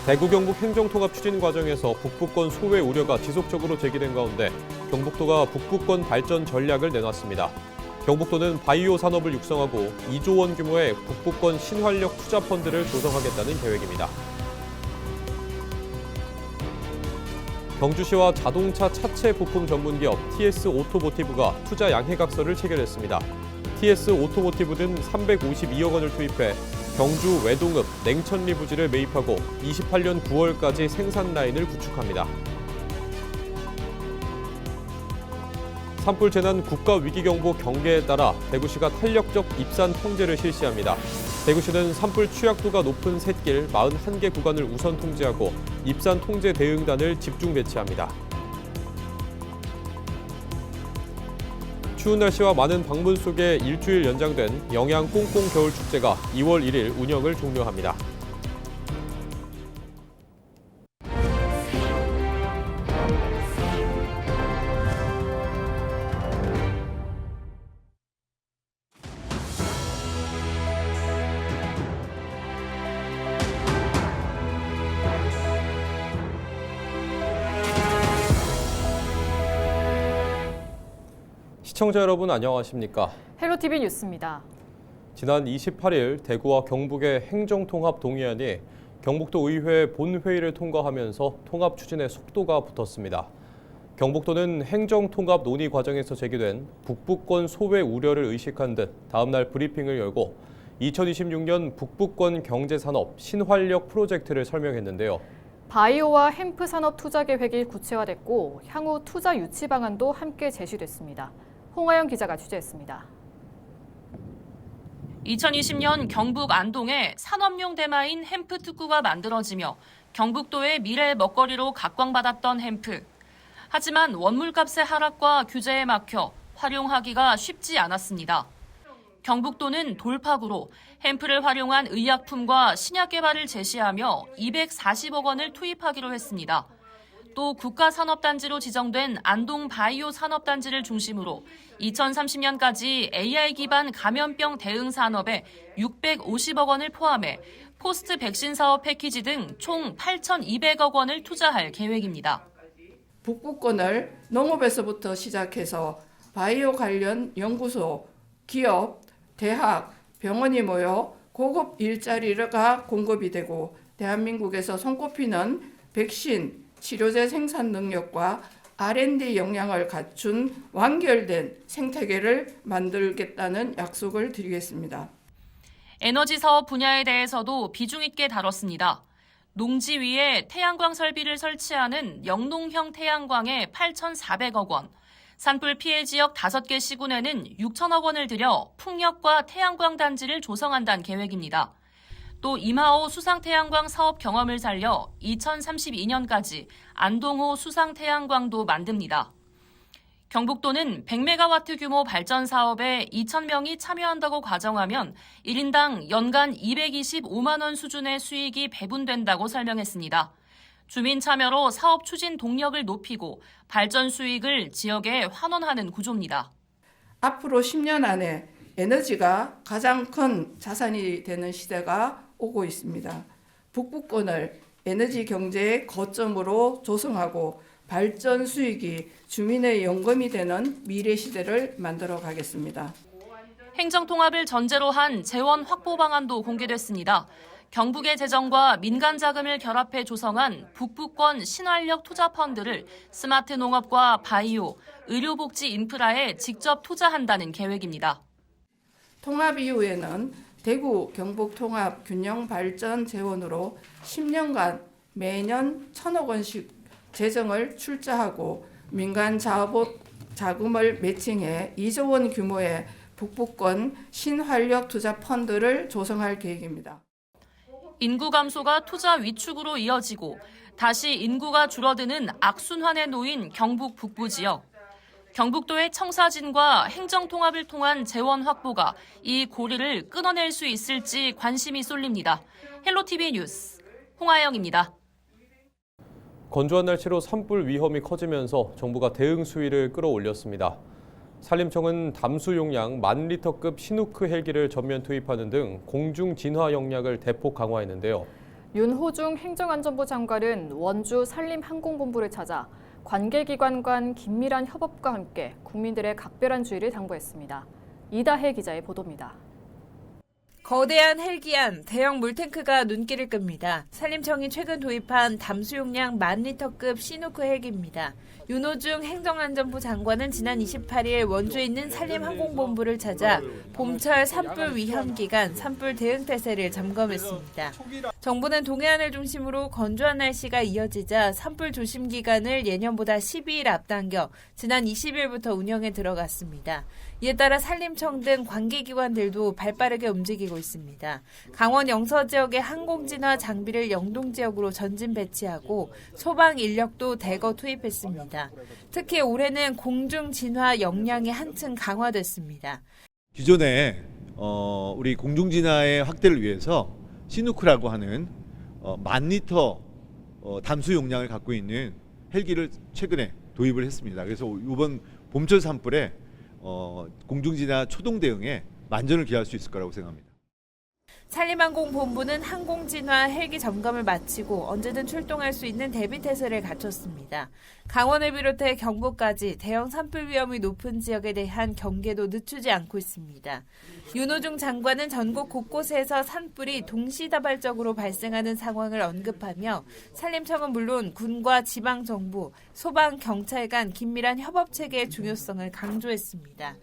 대구 경북 행정통합 추진 과정에서 북부권 소외 우려가 지속적으로 제기된 가운데 경북도가 북부권 발전 전략을 내놨습니다. 경북도는 바이오 산업을 육성하고 2조 원 규모의 북부권 신활력 투자 펀드를 조성하겠다는 계획입니다. 경주시와 자동차 차체 부품 전문기업 TS 오토모티브가 투자 양해각서를 체결했습니다. TS 오토모티브는 352억 원을 투입해 경주 외동읍 냉천리 부지를 매입하고 28년 9월까지 생산 라인을 구축합니다. 산불 재난 국가위기경보 경계에 따라 대구시가 탄력적 입산 통제를 실시합니다. 대구시는 산불 취약도가 높은 샛길 41개 구간을 우선 통제하고 입산 통제 대응단을 집중 배치합니다. 추운 날씨와 많은 방문 속에 일주일 연장된 영양 꽁꽁 겨울 축제가 2월 1일 운영을 종료합니다. 시청자 여러분 안녕하십니까? 헬로티비 뉴스입니다. 지난 28일 대구와 경북의 행정통합 동의안이 경북도 의회 본회의를 통과하면서 통합 추진에 속도가 붙었습니다. 경북도는 행정통합 논의 과정에서 제기된 북부권 소외 우려를 의식한 듯 다음 날 브리핑을 열고 2026년 북부권 경제산업 신활력 프로젝트를 설명했는데요. 바이오와 햄프 산업 투자 계획이 구체화됐고 향후 투자 유치 방안도 함께 제시됐습니다. 홍하영 기자가 취재했습니다. 2020년 경북 안동에 산업용 대마인 햄프 특구가 만들어지며 경북도의 미래 먹거리로 각광받았던 햄프. 하지만 원물값의 하락과 규제에 막혀 활용하기가 쉽지 않았습니다. 경북도는 돌파구로 햄프를 활용한 의약품과 신약 개발을 제시하며 240억 원을 투입하기로 했습니다. 또 국가산업단지로 지정된 안동 바이오 산업단지를 중심으로 2030년까지 AI 기반 감염병 대응 산업에 650억 원을 포함해 포스트 백신 사업 패키지 등 총 8,200억 원을 투자할 계획입니다. 북부권을 농업에서부터 시작해서 바이오 관련 연구소, 기업, 대학, 병원이 모여 고급 일자리가 공급이 되고 대한민국에서 손꼽히는 백신, 치료제 생산 능력과 R&D 역량을 갖춘 완결된 생태계를 만들겠다는 약속을 드리겠습니다. 에너지 사업 분야에 대해서도 비중 있게 다뤘습니다. 농지 위에 태양광 설비를 설치하는 영농형 태양광에 8,400억 원, 산불 피해 지역 5개 시군에는 6천억 원을 들여 풍력과 태양광 단지를 조성한다는 계획입니다. 또 임하호 수상태양광 사업 경험을 살려 2032년까지 안동호 수상태양광도 만듭니다. 경북도는 100메가와트 규모 발전 사업에 2,000명이 참여한다고 가정하면 1인당 연간 225만 원 수준의 수익이 배분된다고 설명했습니다. 주민 참여로 사업 추진 동력을 높이고 발전 수익을 지역에 환원하는 구조입니다. 앞으로 10년 안에 에너지가 가장 큰 자산이 되는 시대가 오고 있습니다. 북부권을 에너지 경제의 거점으로 조성하고 발전 수익이 주민의 연금이 되는 미래 시대를 만들어 가겠습니다. 행정통합을 전제로 한 재원 확보 방안도 공개됐습니다. 경북의 재정과 민간 자금을 결합해 조성한 북부권 신활력 투자 펀드를 스마트 농업과 바이오, 의료복지 인프라에 직접 투자한다는 계획입니다. 통합 이후에는 대구 경북 통합 균형 발전 재원으로 10년간 매년 1,000억 원씩 재정을 출자하고 민간 자금을 매칭해 2조 원 규모의 북부권 신활력 투자 펀드를 조성할 계획입니다. 인구 감소가 투자 위축으로 이어지고 다시 인구가 줄어드는 악순환에 놓인 경북 북부 지역. 경북도의 청사진과 행정통합을 통한 재원 확보가 이 고리를 끊어낼 수 있을지 관심이 쏠립니다. 헬로티비 뉴스 홍하영입니다. 건조한 날씨로 산불 위험이 커지면서 정부가 대응 수위를 끌어올렸습니다. 산림청은 담수 용량 10,000리터급 시누크 헬기를 전면 투입하는 등 공중 진화 역량을 대폭 강화했는데요. 윤호중 행정안전부 장관은 원주 산림항공본부를 찾아 관계기관 간 긴밀한 협업과 함께 국민들의 각별한 주의를 당부했습니다. 이다혜 기자의 보도입니다. 거대한 헬기안, 대형 물탱크가 눈길을 끕니다. 산림청이 최근 도입한 담수용량 10,000리터급 시누크 헬기입니다. 윤호중 행정안전부 장관은 지난 28일 원주에 있는 산림항공본부를 찾아 봄철 산불 위험 기간 산불 대응 태세를 점검했습니다. 정부는 동해안을 중심으로 건조한 날씨가 이어지자 산불 조심 기간을 예년보다 12일 앞당겨 지난 20일부터 운영에 들어갔습니다. 이에 따라 산림청 등 관계기관들도 발빠르게 움직이고 있습니다. 강원 영서 지역의 항공진화 장비를 영동 지역으로 전진 배치하고 소방 인력도 대거 투입했습니다. 특히 올해는 공중진화 역량이 한층 강화됐습니다. 기존에 우리 공중진화의 확대를 위해서 시누크라고 하는 10,000리터 담수 용량을 갖고 있는 헬기를 최근에 도입을 했습니다. 그래서 이번 봄철 산불에 공중진화 초동 대응에 만전을 기할 수 있을 거라고 생각합니다. 산림항공본부는 항공진화 헬기 점검을 마치고 언제든 출동할 수 있는 대비태세를 갖췄습니다. 강원을 비롯해 경북까지 대형 산불 위험이 높은 지역에 대한 경계도 늦추지 않고 있습니다. 윤호중 장관은 전국 곳곳에서 산불이 동시다발적으로 발생하는 상황을 언급하며 산림청은 물론 군과 지방정부, 소방, 경찰 간 긴밀한 협업체계의 중요성을 강조했습니다.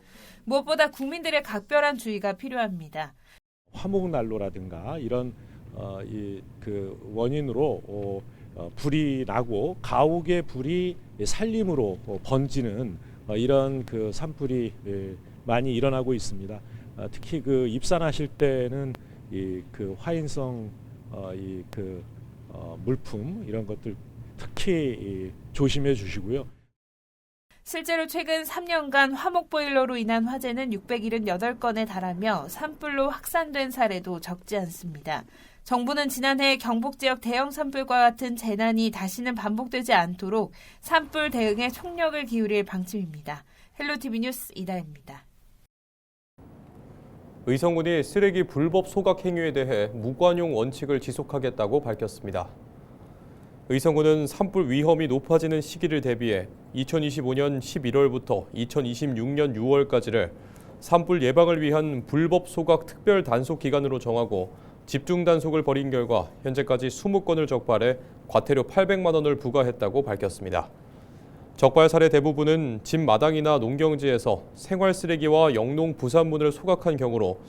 무엇보다 국민들의 각별한 주의가 필요합니다. 화목난로라든가 이런 원인으로 불이 나고 가옥의 불이 산림으로 번지는 이런 산불이 많이 일어나고 있습니다. 특히 입산하실 때는 화인성 물품 이런 것들 특히 조심해 주시고요. 실제로 최근 3년간 화목보일러로 인한 화재는 678건에 달하며 산불로 확산된 사례도 적지 않습니다. 정부는 지난해 경북 지역 대형 산불과 같은 재난이 다시는 반복되지 않도록 산불 대응에 총력을 기울일 방침입니다. 헬로티비 뉴스 이다혜입니다. 의성군이 쓰레기 불법 소각 행위에 대해 무관용 원칙을 지속하겠다고 밝혔습니다. 의성군은 산불 위험이 높아지는 시기를 대비해 2025년 11월부터 2026년 6월까지를 산불 예방을 위한 불법 소각 특별 단속 기간으로 정하고 집중 단속을 벌인 결과 현재까지 20건을 적발해 과태료 800만 원을 부과했다고 밝혔습니다. 적발 사례 대부분은 집 마당이나 농경지에서 생활 쓰레기와 영농 부산물을 소각한 경우로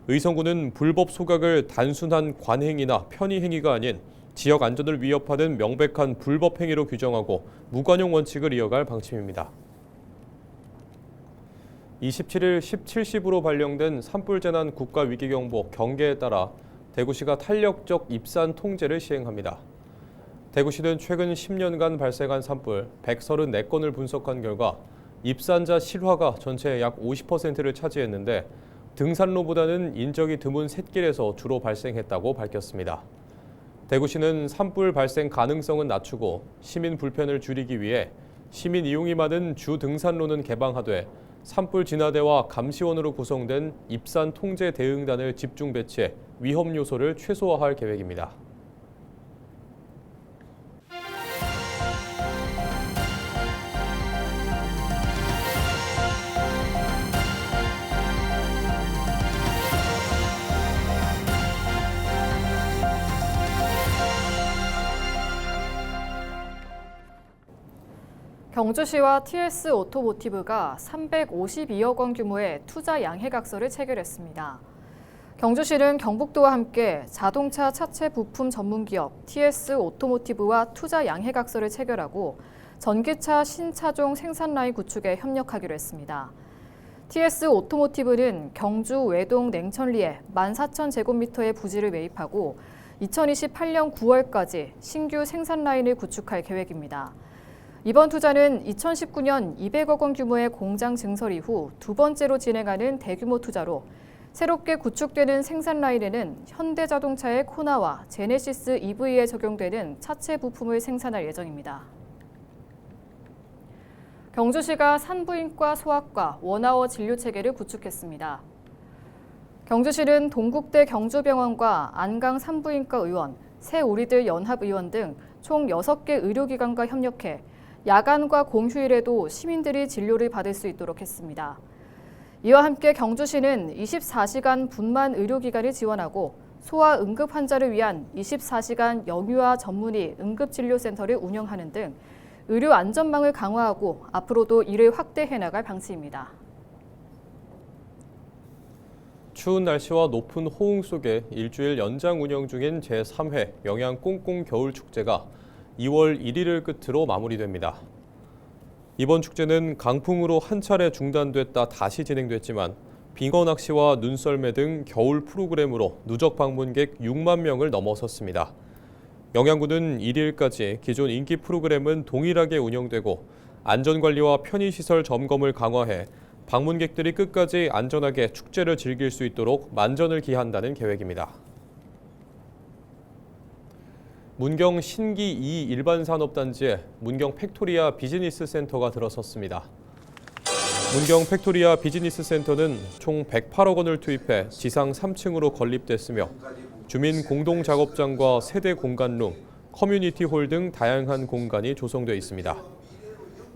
의성군은 불법 소각을 단순한 관행이나 편의 행위가 아닌 지역 안전을 위협하는 명백한 불법 행위로 규정하고 무관용 원칙을 이어갈 방침입니다. 27일 17시부로 발령된 산불 재난 국가위기경보 경계에 따라 대구시가 탄력적 입산 통제를 시행합니다. 대구시는 최근 10년간 발생한 산불 134건을 분석한 결과 입산자 실화가 전체의 약 50%를 차지했는데 등산로보다는 인적이 드문 샛길에서 주로 발생했다고 밝혔습니다. 대구시는 산불 발생 가능성은 낮추고 시민 불편을 줄이기 위해 시민 이용이 많은 주 등산로는 개방하되 산불 진화대와 감시원으로 구성된 입산 통제 대응단을 집중 배치해 위험 요소를 최소화할 계획입니다. 경주시와 TS 오토모티브가 352억 원 규모의 투자 양해각서를 체결했습니다. 경주시는 경북도와 함께 자동차 차체 부품 전문기업 TS 오토모티브와 투자 양해각서를 체결하고 전기차 신차종 생산 라인 구축에 협력하기로 했습니다. TS 오토모티브는 경주 외동 냉천리에 14,000제곱미터의 부지를 매입하고 2028년 9월까지 신규 생산 라인을 구축할 계획입니다. 이번 투자는 2019년 200억 원 규모의 공장 증설 이후 두 번째로 진행하는 대규모 투자로 새롭게 구축되는 생산 라인에는 현대자동차의 코나와 제네시스 EV에 적용되는 차체 부품을 생산할 예정입니다. 경주시가 산부인과 소아과 원아워 진료체계를 구축했습니다. 경주시는 동국대 경주병원과 안강 산부인과 의원, 새우리들 연합의원 등 총 6개 의료기관과 협력해 야간과 공휴일에도 시민들이 진료를 받을 수 있도록 했습니다. 이와 함께 경주시는 24시간 분만 의료기관을 지원하고 소아 응급 환자를 위한 24시간 영유아 전문의 응급진료센터를 운영하는 등 의료 안전망을 강화하고 앞으로도 이를 확대해 나갈 방침입니다. 추운 날씨와 높은 호응 속에 일주일 연장 운영 중인 제3회 영양 꽁꽁 겨울 축제가 2월 1일을 끝으로 마무리됩니다. 이번 축제는 강풍으로 한 차례 중단됐다 다시 진행됐지만 빙어 낚시와 눈썰매 등 겨울 프로그램으로 누적 방문객 6만 명을 넘어섰습니다. 영양군은 1일까지 기존 인기 프로그램은 동일하게 운영되고 안전관리와 편의시설 점검을 강화해 방문객들이 끝까지 안전하게 축제를 즐길 수 있도록 만전을 기한다는 계획입니다. 문경 신기 2 일반산업단지에 문경 팩토리아 비즈니스센터가 들어섰습니다. 문경 팩토리아 비즈니스센터는 총 108억 원을 투입해 지상 3층으로 건립됐으며 주민 공동작업장과 세대 공간룸, 커뮤니티홀 등 다양한 공간이 조성되어 있습니다.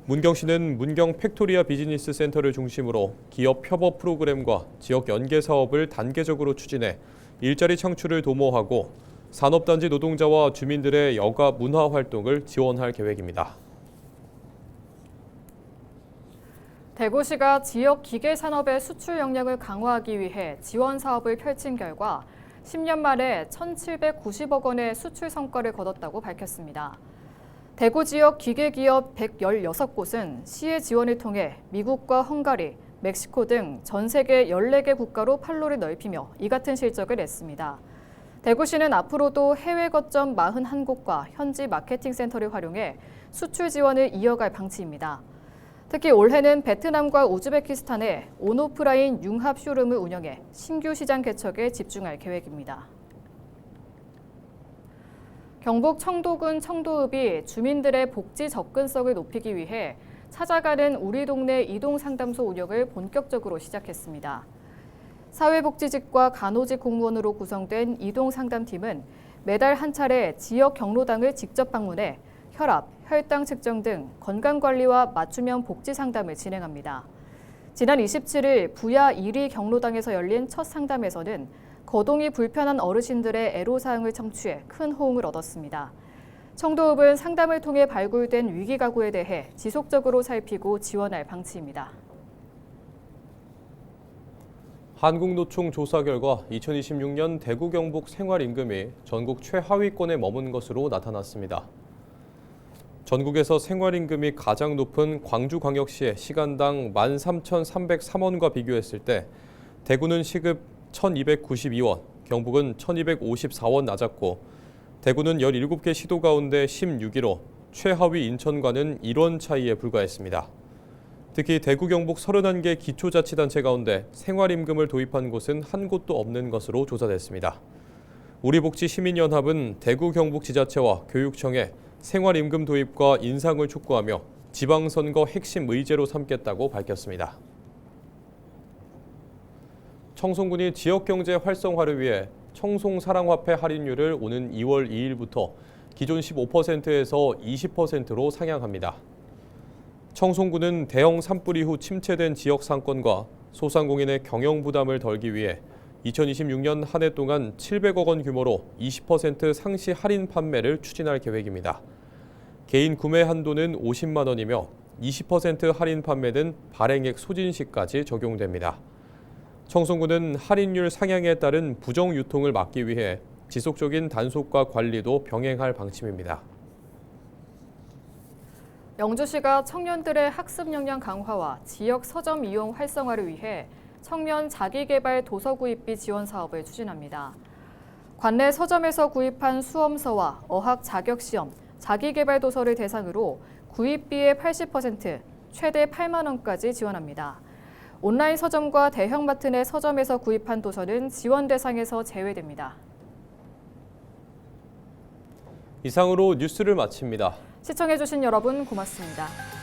문경시는 문경 팩토리아 비즈니스 센터를 중심으로 기업 협업 프로그램과 지역 연계 사업을 단계적으로 추진해 일자리 창출을 도모하고 산업단지 노동자와 주민들의 여가 문화 활동을 지원할 계획입니다. 대구시가 지역 기계 산업의 수출 역량을 강화하기 위해 지원 사업을 펼친 결과 10년 만에 1,790억 원의 수출 성과를 거뒀다고 밝혔습니다. 대구 지역 기계기업 116곳은 시의 지원을 통해 미국과 헝가리, 멕시코 등 전 세계 14개 국가로 판로를 넓히며 이 같은 실적을 냈습니다. 대구시는 앞으로도 해외 거점 41곳과 현지 마케팅 센터를 활용해 수출 지원을 이어갈 방침입니다. 특히 올해는 베트남과 우즈베키스탄에 온오프라인 융합 쇼룸을 운영해 신규 시장 개척에 집중할 계획입니다. 경북 청도군 청도읍이 주민들의 복지 접근성을 높이기 위해 찾아가는 우리 동네 이동상담소 운영을 본격적으로 시작했습니다. 사회복지직과 간호직 공무원으로 구성된 이동상담팀은 매달 한 차례 지역 경로당을 직접 방문해 혈압, 혈당 측정 등 건강관리와 맞춤형 복지 상담을 진행합니다. 지난 27일 부야 1위 경로당에서 열린 첫 상담에서는 거동이 불편한 어르신들의 애로사항을 청취해 큰 호응을 얻었습니다. 청도읍은 상담을 통해 발굴된 위기가구에 대해 지속적으로 살피고 지원할 방침입니다. 한국노총 조사 결과 2026년 대구 경북 생활임금이 전국 최하위권에 머문 것으로 나타났습니다. 전국에서 생활임금이 가장 높은 광주광역시의 시간당 13,303원과 비교했을 때 대구는 시급 1,292원, 경북은 1,254원 낮았고 대구는 17개 시도 가운데 16위로 최하위 인천과는 1원 차이에 불과했습니다. 특히 대구 경북 31개 기초자치단체 가운데 생활임금을 도입한 곳은 한 곳도 없는 것으로 조사됐습니다. 우리복지시민연합은 대구 경북지자체와 교육청에 생활임금 도입과 인상을 촉구하며 지방선거 핵심 의제로 삼겠다고 밝혔습니다. 청송군이 지역경제 활성화를 위해 청송사랑화폐 할인율을 오는 2월 2일부터 기존 15%에서 20%로 상향합니다. 청송군은 대형 산불 이후 침체된 지역 상권과 소상공인의 경영 부담을 덜기 위해 2026년 한 해 동안 700억 원 규모로 20% 상시 할인 판매를 추진할 계획입니다. 개인 구매 한도는 50만 원이며 20% 할인 판매는 발행액 소진 시까지 적용됩니다. 청송군은 할인율 상향에 따른 부정 유통을 막기 위해 지속적인 단속과 관리도 병행할 방침입니다. 영주시가 청년들의 학습 역량 강화와 지역 서점 이용 활성화를 위해 청년 자기개발 도서 구입비 지원 사업을 추진합니다. 관내 서점에서 구입한 수험서와 어학 자격시험, 자기개발 도서를 대상으로 구입비의 80%, 최대 8만 원까지 지원합니다. 온라인 서점과 대형마트 내 서점에서 구입한 도서는 지원 대상에서 제외됩니다. 이상으로 뉴스를 마칩니다. 시청해주신 여러분 고맙습니다.